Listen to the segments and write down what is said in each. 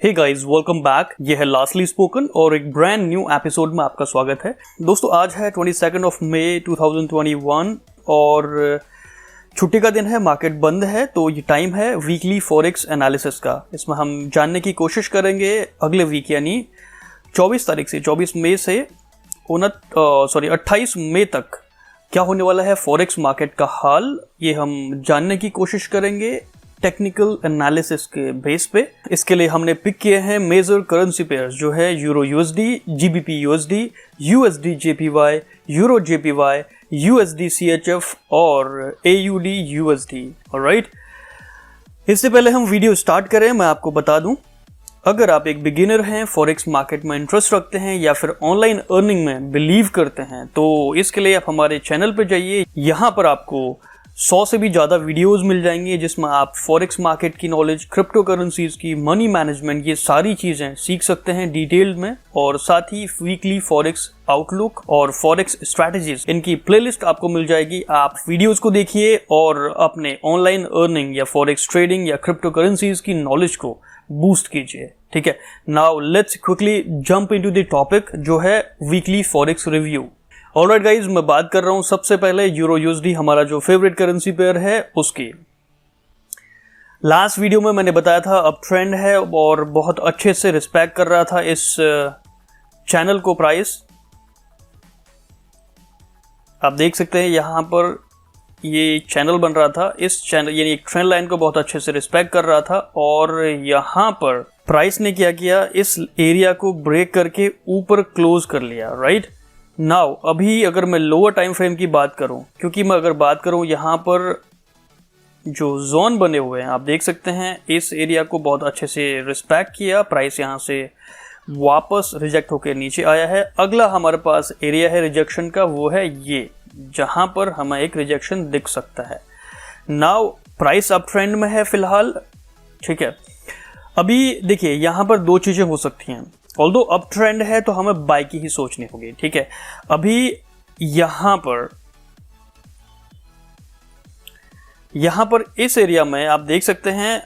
Hey guys, welcome back. ये है lastly spoken और एक ब्रांड न्यू एपिसोड में आपका स्वागत है। दोस्तों, आज है 22 मई 2021 और छुट्टी का दिन है, मार्केट बंद है, तो ये टाइम है वीकली फॉरेक्स एनालिसिस का। इसमें हम जानने की कोशिश करेंगे अगले वीक यानी 24 मई से 28 मई तक क्या होने वाला है फॉरेक्स मार्केट का हाल। ये हम जानने की कोशिश करेंगे टेक्निकल एनालिसिस के बेस पे। इसके लिए हमने पिक किए हैं मेजर करेंसी पेयर्स जो है euro USD, GBP USD, USD JPY, euro JPY, USD CHF और एयूडी यूएसडी। ऑलराइट, इससे पहले हम वीडियो स्टार्ट करें, मैं आपको बता दूं, अगर आप एक बिगिनर हैं, फॉरेक्स मार्केट में इंटरेस्ट रखते हैं या फिर ऑनलाइन अर्निंग में बिलीव करते हैं, तो इसके लिए आप हमारे चैनल पर जाइए। यहाँ पर आपको 100 से भी ज़्यादा वीडियोस मिल जाएंगे जिसमें आप फॉरेक्स मार्केट की नॉलेज, क्रिप्टो करेंसीज की, मनी मैनेजमेंट, ये सारी चीज़ें सीख सकते हैं डिटेल में। और साथ ही वीकली फॉरेक्स आउटलुक और फॉरेक्स स्ट्रैटेजीज, इनकी प्लेलिस्ट आपको मिल जाएगी। आप वीडियोस को देखिए और अपने ऑनलाइन अर्निंग या फॉरेक्स ट्रेडिंग या क्रिप्टो करेंसीज की नॉलेज को बूस्ट कीजिए। ठीक है, now let's quickly jump into the topic जो है weekly forex review. Alright guys, मैं बात कर रहा हूं सबसे पहले यूरो यूएसडी, हमारा जो फेवरेट करेंसी पेयर है, उसकी। लास्ट वीडियो में मैंने बताया था अप ट्रेंड है और बहुत अच्छे से रिस्पेक्ट कर रहा था इस चैनल को प्राइस। आप देख सकते हैं यहां पर ये चैनल बन रहा था, इस चैनल यानी एक ट्रेंड लाइन को बहुत अच्छे से रिस्पेक्ट कर रहा था और यहां पर प्राइस ने क्या किया, इस एरिया को ब्रेक करके ऊपर क्लोज कर लिया। राइट नाउ अभी अगर मैं लोअर टाइम फ्रेम की बात करूं, क्योंकि मैं अगर बात करूं यहाँ पर जो जोन बने हुए हैं, आप देख सकते हैं इस एरिया को बहुत अच्छे से रिस्पेक्ट किया, प्राइस यहाँ से वापस रिजेक्ट होकर नीचे आया है। अगला हमारे पास एरिया है रिजेक्शन का, वो है ये, जहां पर हमें एक रिजेक्शन दिख सकता है। नाउ प्राइस अप ट्रेंड में है फिलहाल। ठीक है, अभी देखिए यहाँ पर दो चीजें हो सकती हैं। ऑल्दो अप ट्रेंड है तो हमें बाय की ही सोचनी होगी। ठीक है, अभी यहां पर इस एरिया में आप देख सकते हैं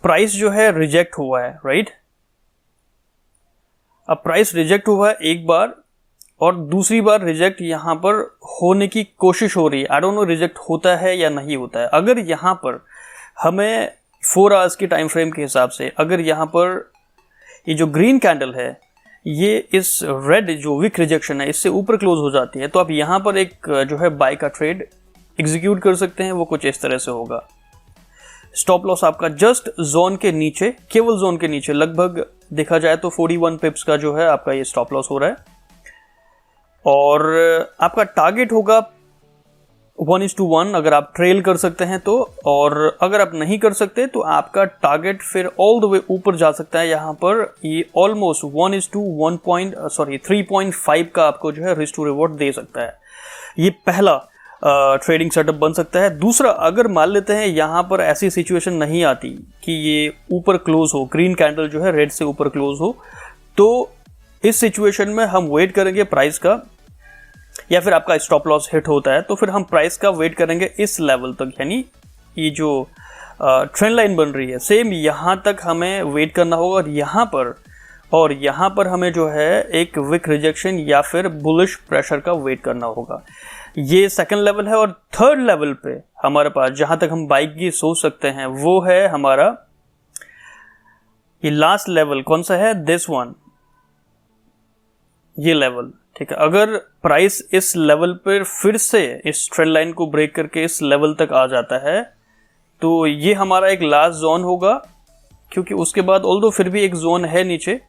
प्राइस जो है रिजेक्ट हुआ है। राइट, अब प्राइस रिजेक्ट हुआ है एक बार और दूसरी बार रिजेक्ट यहां पर होने की कोशिश हो रही है। आई डोंट नो रिजेक्ट होता है या नहीं होता है। अगर यहां पर हमें 4 आवर्स की टाइम फ्रेम के हिसाब से, अगर यहाँ पर ये जो ग्रीन कैंडल है ये इस रेड जो विक रिजेक्शन है इससे ऊपर क्लोज हो जाती है, तो आप यहाँ पर एक जो है बाय का ट्रेड एग्जीक्यूट कर सकते हैं। वो कुछ इस तरह से होगा। स्टॉप लॉस आपका जस्ट जोन के नीचे, केवल जोन के नीचे, लगभग देखा जाए तो 41 पिप्स का जो है आपका ये स्टॉप लॉस हो रहा है और आपका टारगेट होगा 1:1 अगर आप ट्रेल कर सकते हैं तो, और अगर आप नहीं कर सकते तो आपका टारगेट फिर ऑल द वे ऊपर जा सकता है। यहाँ पर ये ऑलमोस्ट 3.5 का आपको जो है रिस्क टू रिवॉर्ड दे सकता है। ये पहला ट्रेडिंग सेटअप बन सकता है। दूसरा, अगर मान लेते हैं यहाँ पर ऐसी सिचुएशन नहीं आती कि ये ऊपर क्लोज हो, ग्रीन कैंडल जो है रेड से ऊपर क्लोज हो, तो इस सिचुएशन में हम वेट करेंगे प्राइस का, या फिर आपका स्टॉप लॉस हिट होता है तो फिर हम प्राइस का वेट करेंगे इस लेवल तक, यानी ये जो ट्रेंड लाइन बन रही है सेम यहाँ तक हमें वेट करना होगा। और यहाँ पर हमें जो है एक विक रिजेक्शन या फिर बुलिश प्रेशर का वेट करना होगा। ये सेकंड लेवल है। और थर्ड लेवल पे हमारे पास जहाँ तक हम बाइक की सोच सकते हैं वो है हमारा ये लास्ट लेवल। कौन सा है? दिस वन, ये लेवल। ठीक है, अगर प्राइस इस लेवल पर फिर से इस ट्रेंड लाइन को ब्रेक करके इस लेवल तक आ जाता है तो ये हमारा एक लास्ट जोन होगा, क्योंकि उसके बाद ऑल्दो फिर भी एक जोन है नीचे,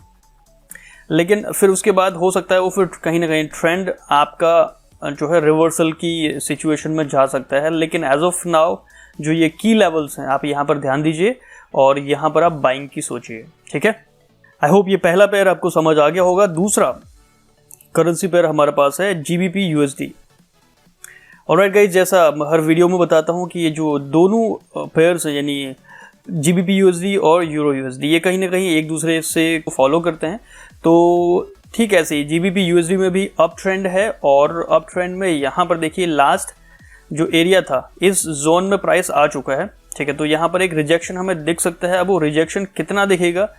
लेकिन फिर उसके बाद हो सकता है वो फिर कहीं ना कहीं ट्रेंड आपका जो है रिवर्सल की सिचुएशन में जा सकता है। लेकिन एज ऑफ नाउ जो ये की लेवल्स हैं आप यहाँ पर ध्यान दीजिए और यहाँ पर आप बाइंग की सोचिए। ठीक है, आई होप ये पहला पेयर आपको समझ आ गया होगा। दूसरा करेंसी पेयर हमारे पास है जीबीपी यूएसडी। ऑलराइट गाइस, जैसा हर वीडियो में बताता हूँ कि ये जो दोनों पेयर्स हैं यानी जीबीपी यूएसडी और यूरो यूएसडी, ये कहीं ना कहीं एक दूसरे से फॉलो करते हैं। तो ठीक ऐसे ही जीबीपी यूएसडी में भी अप ट्रेंड है और अप ट्रेंड में यहाँ पर देखिए लास्ट जो एरिया था इस जोन में प्राइस आ चुका है। ठीक है। तो यहाँ पर एक रिजेक्शन हमें दिख सकता है। अब वो रिजेक्शन कितना दिखेगा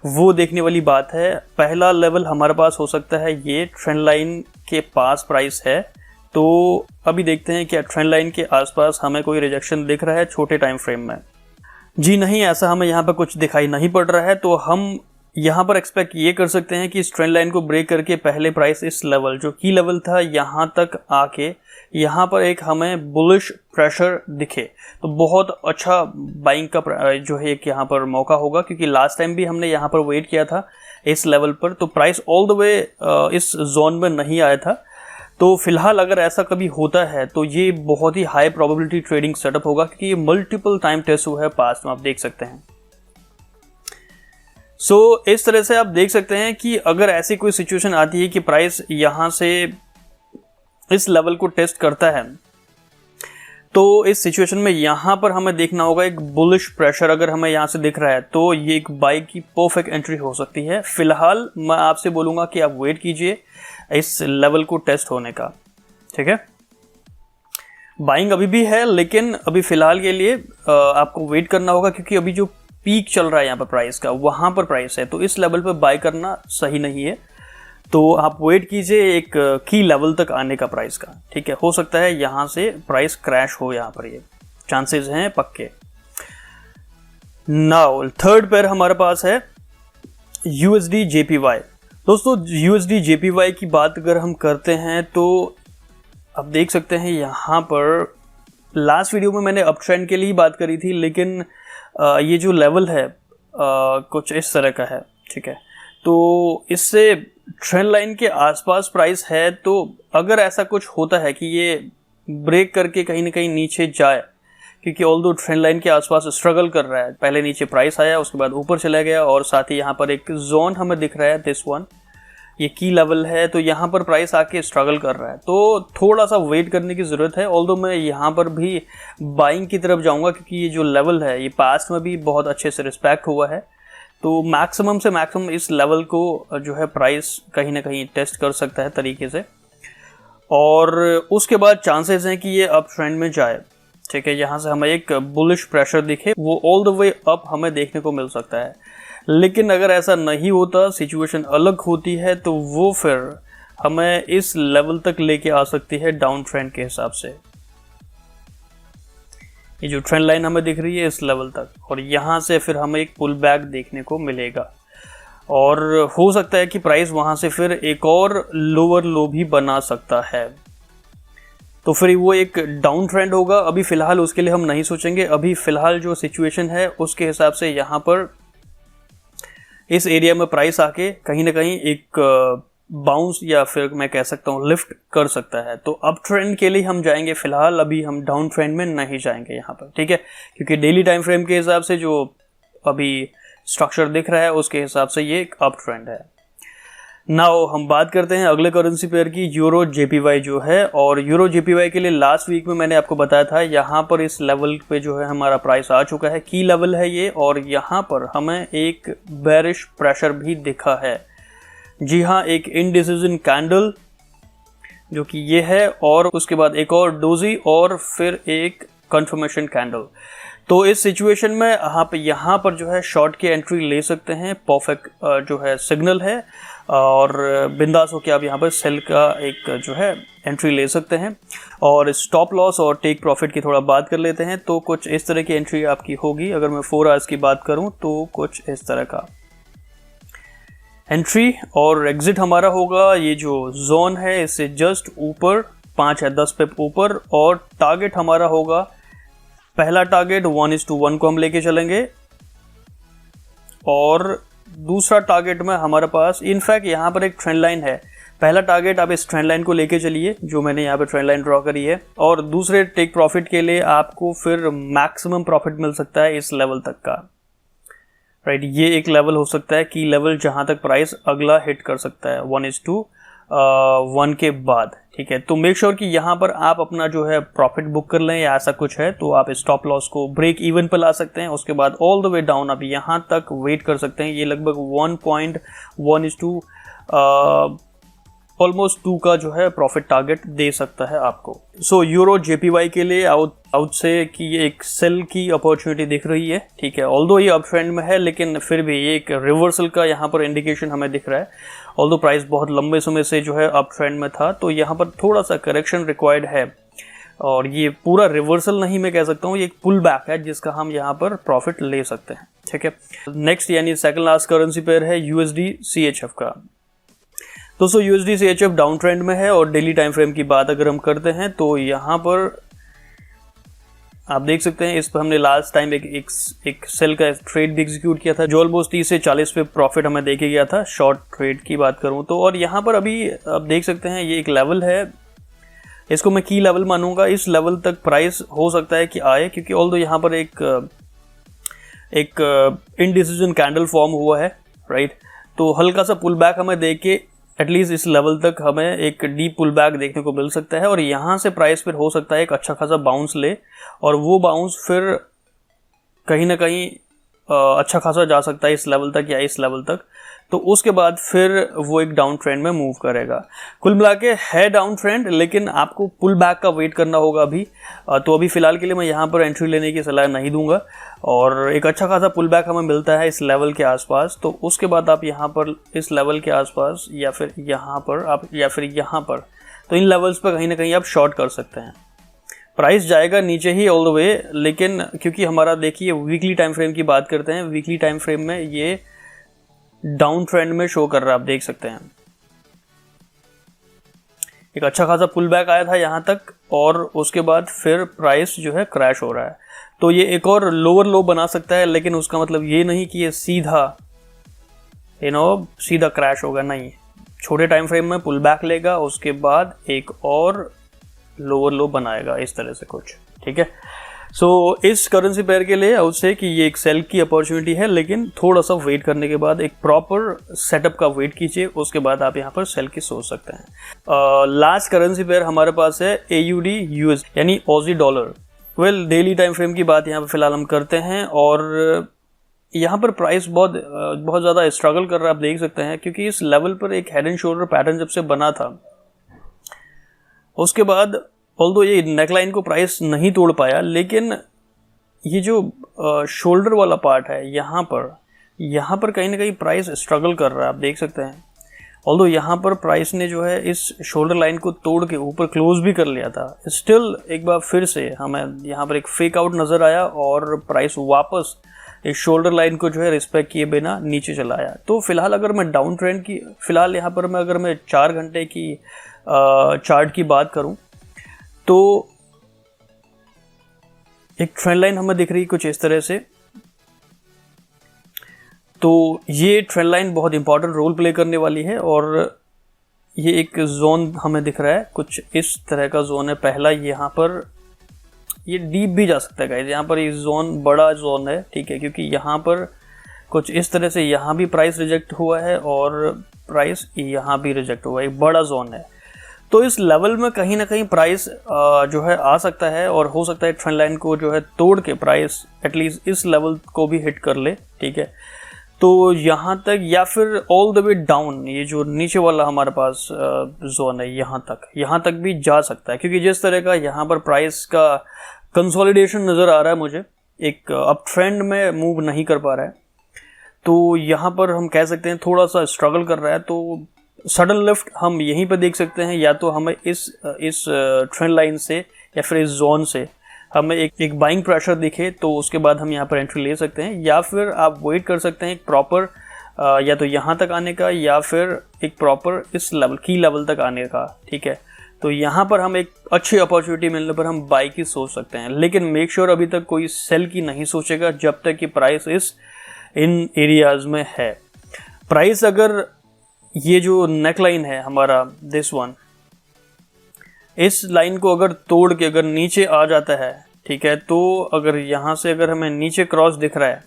वो देखने वाली बात है। पहला लेवल हमारे पास हो सकता है ये ट्रेंड लाइन के पास प्राइस है, तो अभी देखते हैं क्या ट्रेंड लाइन के आसपास हमें कोई रिजेक्शन दिख रहा है छोटे टाइम फ्रेम में। जी नहीं, ऐसा हमें यहाँ पर कुछ दिखाई नहीं पड़ रहा है। तो हम यहाँ पर एक्सपेक्ट ये कर सकते हैं कि इस ट्रेंड लाइन को ब्रेक करके पहले प्राइस इस लेवल जो की लेवल था यहाँ तक आके यहाँ पर एक हमें बुलिश प्रेशर दिखे तो बहुत अच्छा बाइंग का जो है एक यहाँ पर मौका होगा, क्योंकि लास्ट टाइम भी हमने यहाँ पर वेट किया था इस लेवल पर, तो प्राइस ऑल द वे इस जोन में नहीं आया था। तो फिलहाल अगर ऐसा कभी होता है तो ये बहुत ही हाई प्रोबेबिलिटी ट्रेडिंग सेटअप होगा, क्योंकि ये मल्टीपल टाइम टेस्ट हुआ है पास्ट में, आप देख सकते हैं। सो इस तरह से आप देख सकते हैं कि अगर ऐसी कोई सिचुएशन आती है कि प्राइस यहाँ से इस लेवल को टेस्ट करता है, तो इस सिचुएशन में यहाँ पर हमें देखना होगा एक बुलिश प्रेशर अगर हमें यहाँ से दिख रहा है तो ये एक बाई की परफेक्ट एंट्री हो सकती है। फिलहाल मैं आपसे बोलूँगा कि आप वेट कीजिए इस लेवल को टेस्ट होने का, ठीक है। बाइंग अभी भी है, लेकिन अभी फिलहाल के लिए आपको वेट करना होगा, क्योंकि अभी जो पीक चल रहा है यहाँ पर प्राइस का वहाँ पर प्राइस है, तो इस लेवल पर बाय करना सही नहीं है। तो आप वेट कीजिए एक की लेवल तक आने का प्राइस का, ठीक है। हो सकता है यहाँ से प्राइस क्रैश हो, यहाँ पर ये चांसेस हैं पक्के। नाउ थर्ड पेयर हमारे पास है USD JPY। दोस्तों USD JPY की बात अगर हम करते हैं तो आप देख सकते हैं यहाँ पर लास्ट वीडियो में मैंने अप ट्रेंड के लिए ही बात करी थी, लेकिन ये जो लेवल है कुछ इस तरह का है, ठीक है। तो इससे ट्रेंड लाइन के आसपास प्राइस है, तो अगर ऐसा कुछ होता है कि ये ब्रेक करके कहीं ना कहीं नीचे जाए, क्योंकि ऑल्दो ट्रेंड लाइन के आसपास स्ट्रगल कर रहा है, पहले नीचे प्राइस आया उसके बाद ऊपर चला गया, और साथ ही यहाँ पर एक जोन हमें दिख रहा है दिस वन, ये की लेवल है, तो यहाँ पर प्राइस आके स्ट्रगल कर रहा है, तो थोड़ा सा वेट करने की ज़रूरत है। ऑल्दो मैं यहाँ पर भी बाइंग की तरफ जाऊँगा, क्योंकि ये जो लेवल है ये पास्ट में भी बहुत अच्छे से रिस्पेक्ट हुआ है, तो मैक्सिमम से मैक्सिमम इस लेवल को जो है प्राइस कहीं ना कहीं टेस्ट कर सकता है तरीके से, और उसके बाद चांसेस हैं कि ये अप ट्रेंड में जाए, ठीक है। यहाँ से हमें एक बुलिश प्रेशर दिखे, वो ऑल द वे अप हमें देखने को मिल सकता है। लेकिन अगर ऐसा नहीं होता, सिचुएशन अलग होती है, तो वो फिर हमें इस लेवल तक लेके आ सकती है डाउन ट्रेंड के हिसाब से। ये जो ट्रेंड लाइन हमें दिख रही है इस लेवल तक, और यहाँ से फिर हमें एक पुल बैक देखने को मिलेगा, और हो सकता है कि प्राइस वहाँ से फिर एक और लोअर लो भी बना सकता है, तो फिर वो एक डाउन ट्रेंड होगा। अभी फ़िलहाल उसके लिए हम नहीं सोचेंगे, अभी फ़िलहाल जो सिचुएशन है उसके हिसाब से यहाँ पर इस एरिया में प्राइस आके कहीं ना कहीं एक बाउंस या फिर मैं कह सकता हूँ लिफ्ट कर सकता है, तो अप ट्रेंड के लिए हम जाएंगे। फिलहाल अभी हम डाउन ट्रेंड में नहीं जाएंगे यहाँ पर, ठीक है, क्योंकि डेली टाइम फ्रेम के हिसाब से जो अभी स्ट्रक्चर दिख रहा है उसके हिसाब से ये एक अप ट्रेंड है। नाउ हम बात करते हैं अगले करेंसी पेयर की, यूरो JPY जो है, और यूरो JPY के लिए लास्ट वीक में मैंने आपको बताया था यहाँ पर इस लेवल पे जो है हमारा प्राइस आ चुका है, की लेवल है ये, और यहाँ पर हमें एक बेरिश प्रेशर भी दिखा है। जी हाँ, एक इनडिसीजन कैंडल जो कि ये है, और उसके बाद एक और डोजी, और फिर एक कंफर्मेशन कैंडल। तो इस सिचुएशन में आप यहाँ पर जो है शॉर्ट की एंट्री ले सकते हैं, परफेक्ट जो है सिग्नल है, और बिंदास होकर आप यहाँ पर सेल का एक जो है एंट्री ले सकते हैं। और स्टॉप लॉस और टेक प्रॉफिट की थोड़ा बात कर लेते हैं, तो कुछ इस तरह की एंट्री आपकी होगी। अगर मैं 4 आवर्स की बात करूँ तो कुछ इस तरह का एंट्री, और एग्जिट हमारा होगा ये जो जोन है इससे जस्ट ऊपर 5 या 10 पे ऊपर, और टारगेट हमारा होगा, पहला टारगेट 1:1 को हम लेके चलेंगे, और दूसरा टारगेट में हमारे पास इनफैक्ट यहाँ पर एक ट्रेंड लाइन है। पहला टारगेट आप इस ट्रेंड लाइन को लेके चलिए जो मैंने यहाँ पे ट्रेंड लाइन ड्रॉ करी है, और दूसरे टेक प्रॉफिट के लिए आपको फिर मैक्सिमम प्रॉफिट मिल सकता है इस लेवल तक का, राइट। ये एक लेवल हो सकता है की लेवल जहाँ तक प्राइस अगला हिट कर सकता है 1:1 के बाद, ठीक है। तो मेक श्योर कि यहाँ पर आप अपना जो है प्रॉफिट बुक कर लें, या ऐसा कुछ है तो आप स्टॉप लॉस को ब्रेक इवन पर ला सकते हैं, उसके बाद ऑल द वे डाउन आप यहाँ तक वेट कर सकते हैं। ये लगभग 1.1:1 ऑलमोस्ट 2 का जो है प्रॉफिट टारगेट दे सकता है आपको। सो यूरो जेपीवाई के लिए आउट से कि ये एक सेल की अपॉर्चुनिटी दिख रही है, ठीक है। ऑल्दो ये अप ट्रेंड में है, लेकिन फिर भी ये एक रिवर्सल का यहाँ पर इंडिकेशन हमें दिख रहा है। ऑल्दो प्राइस बहुत लंबे समय से जो है अप ट्रेंड में था, तो यहाँ पर थोड़ा सा करेक्शन रिक्वायर्ड है, और ये पूरा रिवर्सल नहीं मैं कह सकता हूँ, ये एक पुल बैक है जिसका हम यहाँ पर प्रॉफिट ले सकते हैं, ठीक है। नेक्स्ट यानी सेकंड लास्ट करेंसी पेयर है यूएसडी सीएचएफ का। दोस्तों यूएसडी सीएचएफ डाउन ट्रेंड में है, और डेली टाइम फ्रेम की बात अगर हम करते हैं तो यहाँ पर आप देख सकते हैं, इस पर हमने लास्ट टाइम एक सेल का ट्रेड भी एग्जीक्यूट किया था, जो ऑलमोस्ट 30 से 40 पे प्रॉफिट हमें देके गया था, शॉर्ट ट्रेड की बात करूं तो। और यहाँ पर अभी आप देख सकते हैं ये एक लेवल है, इसको मैं की लेवल मानूंगा। इस लेवल तक प्राइस हो सकता है कि आए, क्योंकि ऑल्दो यहाँ पर एक इनडिसीजन कैंडल फॉर्म हुआ है, राइट। तो हल्का सा पुल बैक हमें देख के एटलीस्ट इस लेवल तक हमें एक डीप पुल बैक देखने को मिल सकता है, और यहाँ से प्राइस फिर हो सकता है एक अच्छा खासा बाउंस ले, और वो बाउंस फिर कहीं ना कहीं अच्छा खासा जा सकता है इस लेवल तक या इस लेवल तक। तो उसके बाद फिर वो एक डाउन ट्रेंड में मूव करेगा। कुल मिला के है डाउन ट्रेंड, लेकिन आपको पुल बैक का वेट करना होगा अभी। तो अभी फ़िलहाल के लिए मैं यहाँ पर एंट्री लेने की सलाह नहीं दूंगा, और एक अच्छा खासा पुल बैक हमें मिलता है इस लेवल के आसपास, तो उसके बाद आप यहाँ पर इस लेवल के आसपास या फिर यहाँ पर तो इन लेवल्स पर कहीं ना कहीं आप शॉर्ट कर सकते हैं। प्राइस जाएगा नीचे ही ऑल द वे, लेकिन क्योंकि हमारा देखिए वीकली टाइम फ्रेम की बात करते हैं, वीकली टाइम फ्रेम में ये डाउन ट्रेंड में शो कर रहा है, आप देख सकते हैं। एक अच्छा खासा पुल बैक आया था यहाँ तक, और उसके बाद फिर प्राइस जो है क्रैश हो रहा है। तो ये एक और लोअर लो बना सकता है, लेकिन उसका मतलब ये नहीं कि ये सीधा सीधा क्रैश होगा, नहीं। छोटे टाइम फ्रेम में पुल बैक लेगा, उसके बाद एक और लोअर लो बनाएगा, इस तरह से कुछ, ठीक है। सो इस करेंसी पेयर के लिए आउट से कि ये एक सेल की अपॉर्चुनिटी है, लेकिन थोड़ा सा वेट करने के बाद एक प्रॉपर सेटअप का वेट कीजिए, उसके बाद आप यहाँ पर सेल की सोच सकते हैं। लास्ट करेंसी पेयर हमारे पास है AUD US यानी Aussie dollar. Well daily time frame की बात यहाँ पर फिलहाल हम करते हैं, और यहाँ पर प्राइस बहुत ज़्यादा स्ट्रगल कर रहा है, आप देख सकते हैं, क्योंकि इस लेवल पर एक हेड एंड शोल्डर पैटर्न जब से बना था, उसके बाद ऑल्दो ये नेकलाइन को प्राइस नहीं तोड़ पाया, लेकिन ये जो शोल्डर वाला पार्ट है यहाँ पर कहीं ना कहीं प्राइस स्ट्रगल कर रहा है, आप देख सकते हैं। ऑल्दो यहाँ पर प्राइस ने जो है इस शोल्डर लाइन को तोड़ के ऊपर क्लोज भी कर लिया था, स्टिल एक बार फिर से हमें यहाँ पर एक फेक आउट नज़र आया, और प्राइस वापस इस शोल्डर लाइन को जो है रिस्पेक्ट किए बिना नीचे चला आया। तो फिलहाल अगर मैं डाउन ट्रेंड की फिलहाल यहाँ पर अगर मैं 4 घंटे की चार्ट की बात करूं तो एक ट्रेंड लाइन हमें दिख रही है कुछ इस तरह से। तो ये ट्रेंड लाइन बहुत इंपॉर्टेंट रोल प्ले करने वाली है, और ये एक जोन हमें दिख रहा है, कुछ इस तरह का जोन है। पहला यहाँ पर ये डीप भी जा सकता है गाइस, यहाँ पर ये जोन बड़ा जोन है, ठीक है, क्योंकि यहाँ पर कुछ इस तरह से यहाँ भी प्राइस रिजेक्ट हुआ है, और प्राइस यहाँ भी रिजेक्ट हुआ है, एक बड़ा जोन है। तो इस लेवल में कहीं ना कहीं प्राइस जो है आ सकता है, और हो सकता है ट्रेंड लाइन को जो है तोड़ के प्राइस एटलीस्ट इस लेवल को भी हिट कर ले, ठीक है। तो यहाँ तक या फिर ऑल द वे डाउन, ये जो नीचे वाला हमारे पास जोन है यहाँ तक भी जा सकता है, क्योंकि जिस तरह का यहाँ पर प्राइस का कंसोलिडेशन नज़र आ रहा है मुझे, एक अप ट्रेंड में मूव नहीं कर पा रहा है, तो यहाँ पर हम कह सकते हैं थोड़ा सा स्ट्रगल कर रहा है। तो सडन लिफ्ट हम यहीं पे देख सकते हैं, या तो हमें इस ट्रेंड लाइन से या फिर इस जोन से हमें एक बाइंग प्रेशर दिखे, तो उसके बाद हम यहाँ पर एंट्री ले सकते हैं, या फिर आप वेट कर सकते हैं एक प्रॉपर या तो यहाँ तक आने का, या फिर एक प्रॉपर इस लेवल की लेवल तक आने का, ठीक है। तो यहाँ पर हम एक अच्छी अपॉर्चुनिटी मिलने पर हम बाई की सोच सकते हैं, लेकिन मेक श्योर अभी तक कोई सेल की नहीं सोचेगा जब तक कि प्राइस इन एरियाज में है। प्राइस अगर ये जो नेक लाइन है हमारा दिस वन, इस लाइन को अगर तोड़ के अगर नीचे आ जाता है, ठीक है, तो अगर यहाँ से अगर हमें नीचे क्रॉस दिख रहा है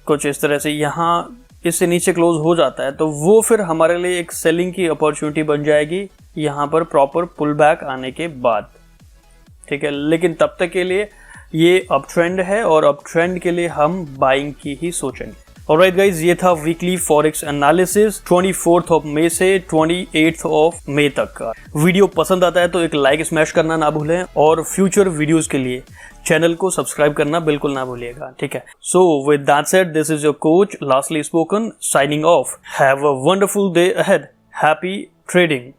कुछ इस तरह से, यहाँ इससे नीचे क्लोज हो जाता है, तो वो फिर हमारे लिए एक सेलिंग की अपॉर्चुनिटी बन जाएगी यहाँ पर प्रॉपर पुल बैक आने के बाद, ठीक है। लेकिन तब तक के लिए ये अप ट्रेंड है, और अप ट्रेंड के लिए हम बाइंग की ही सोचेंगे। ऑलराइट गाइज, ये था weekly forex analysis 24th of May से 28th ऑफ मई तक का। वीडियो पसंद आता है तो एक लाइक स्मैश करना ना भूलें और फ्यूचर वीडियोस के लिए चैनल को सब्सक्राइब करना बिल्कुल ना भूलिएगा, ठीक है। So with that said, this is your coach lastly spoken, signing off. Have a wonderful day ahead. Happy trading.